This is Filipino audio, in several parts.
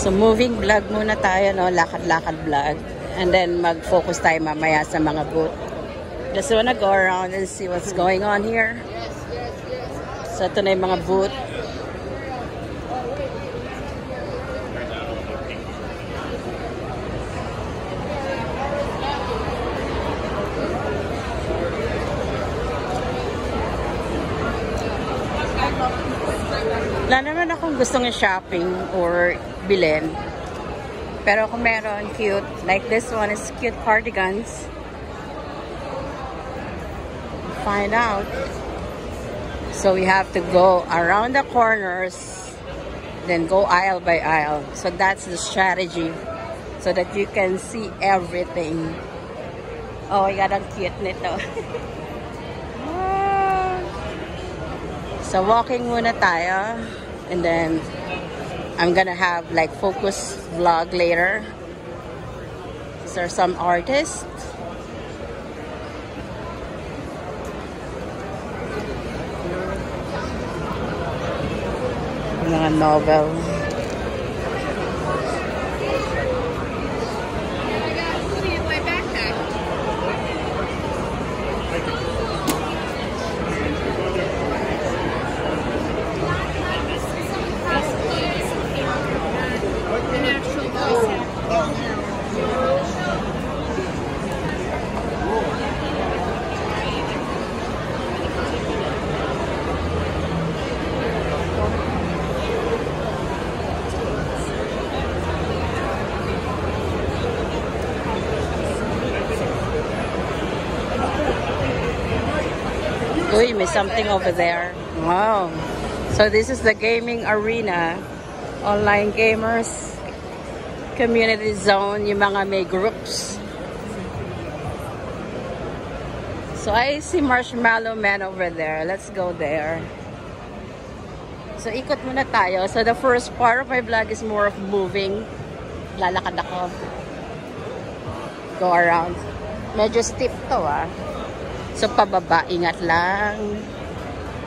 So moving vlog muna tayo, no? Lakad-lakad vlog. And then mag-focus tayo mamaya sa mga booth. Just wanna go around and see what's going on here. So ito na yung mga booth. Wala naman akong gustong shopping or bilhin. Pero kung meron, cute. Like this one is cute cardigans. Find out. So we have to go around the corners, then go aisle by aisle. So that's the strategy. So that you can see everything. Oh my God, ang cute nito. So walking muna tayo, and then I'm gonna have like focus vlog later. These are some artists. Mga novel. Uy, may something over there. Wow. So this is the gaming arena. Online gamers. Community zone. Yung mga may groups. So I see Marshmallow Man over there. Let's go there. So ikot muna tayo. So the first part of my vlog is more of moving. Lalakad ako. Go around. Medyo steep to ah. So, pababa, ingat lang.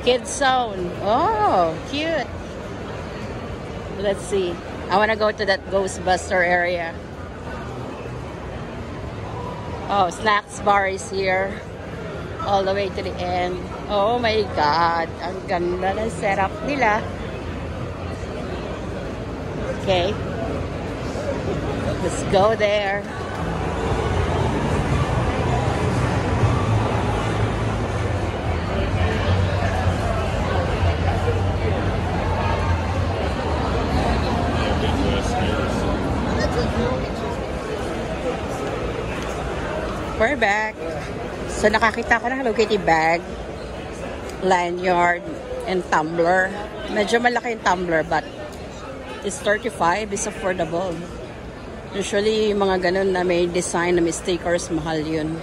Kids zone. Oh, cute. Let's see. I wanna go to that Ghostbuster area. Oh, snacks bar is here. All the way to the end. Oh my God. Ang ganda ng setup nila. Okay. Let's go there. We're back. So nakakita ko ng Hello Kitty bag, lanyard, and tumbler. Medyo malaki yung tumbler, but it's 35, is affordable. Usually yung mga ganun na may design na may stickers, mahal yun.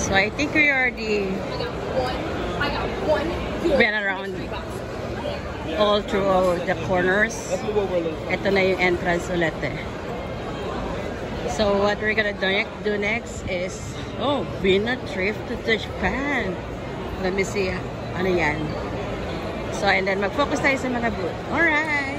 So I think we already been around all through the corners. Ito na yung entrance ulit eh. So what we're gonna do next is, oh, been a trip to Japan. Let me see, ano yan. So and then mag-focus tayo sa mga booth. Alright!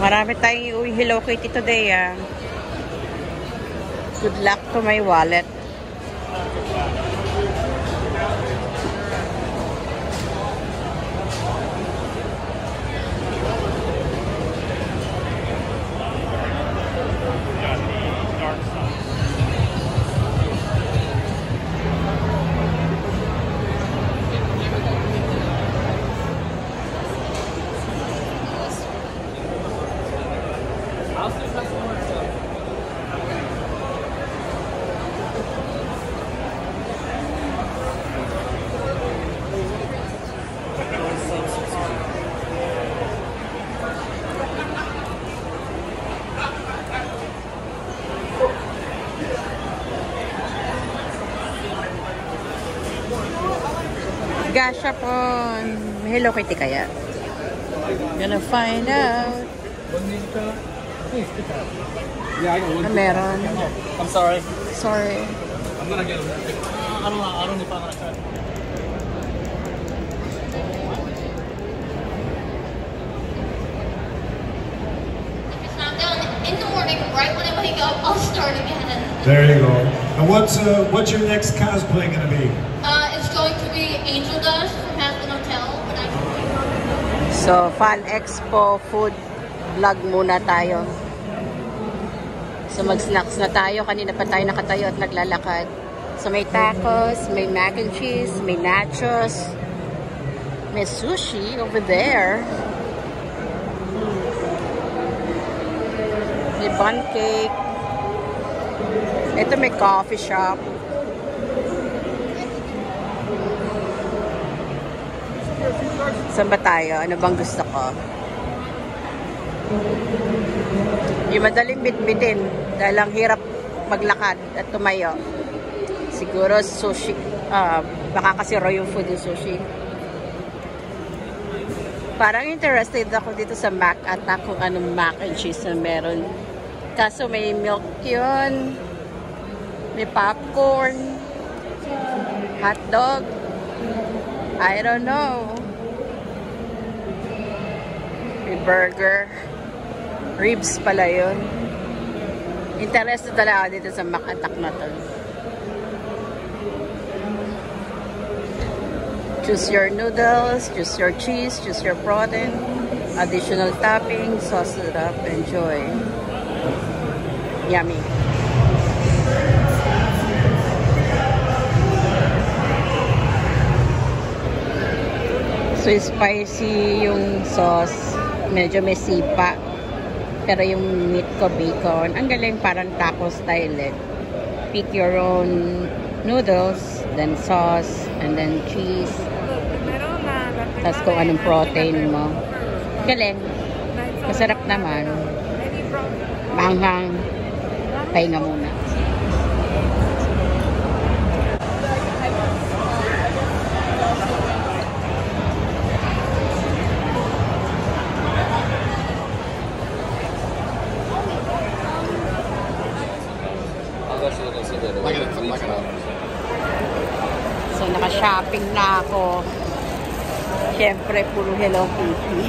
Marami tayong iuwi Hello Kitty today ah. Good luck to my wallet. Gashapon. Hello Kitty kaya? Gonna find out. Meron. I'm sorry. Sorry. I'm gonna get them. I don't know if I'm gonna try. It's not done in the morning, right when I wake up, I'll start again. There you go. And what's your next cosplay gonna be? It's going to be Angel Dust from Aspen Hotel, but I can So, Fan Expo food vlog muna tayo. So, mag-snacks na tayo. Kanina pa tayo nakatayo at naglalakad. So, may tacos, may mac and cheese, may nachos, may sushi over there. May bun cake. Ito may coffee shop. Saan ba tayo? Ano bang gusto ko? Yung madaling bitbitin dahil ang hirap maglakad at tumayo. Siguro sushi. Baka kasi raw yung food yung sushi. Parang interested ako dito sa Mac Attack kung anong mac and cheese na meron. Kaso may milk yun. May popcorn. Hot dog. I don't know. May burger. Ribs pala yun. Interested talaga dito sa Mac Attack na to. Choose your noodles, choose your cheese, choose your protein, additional toppings, sauce it up, enjoy. Yummy. So spicy yung sauce, medyo may sipa. Pero yung meat ko bacon, ang galing, parang taco style eh. Pick your own noodles, then sauce, and then cheese. Tapos kung anong protein mo. Galing. Masarap naman. Manghang. Pahinga muna. So, naka-shopping na ako. Siyempre, puro Hello Kitty.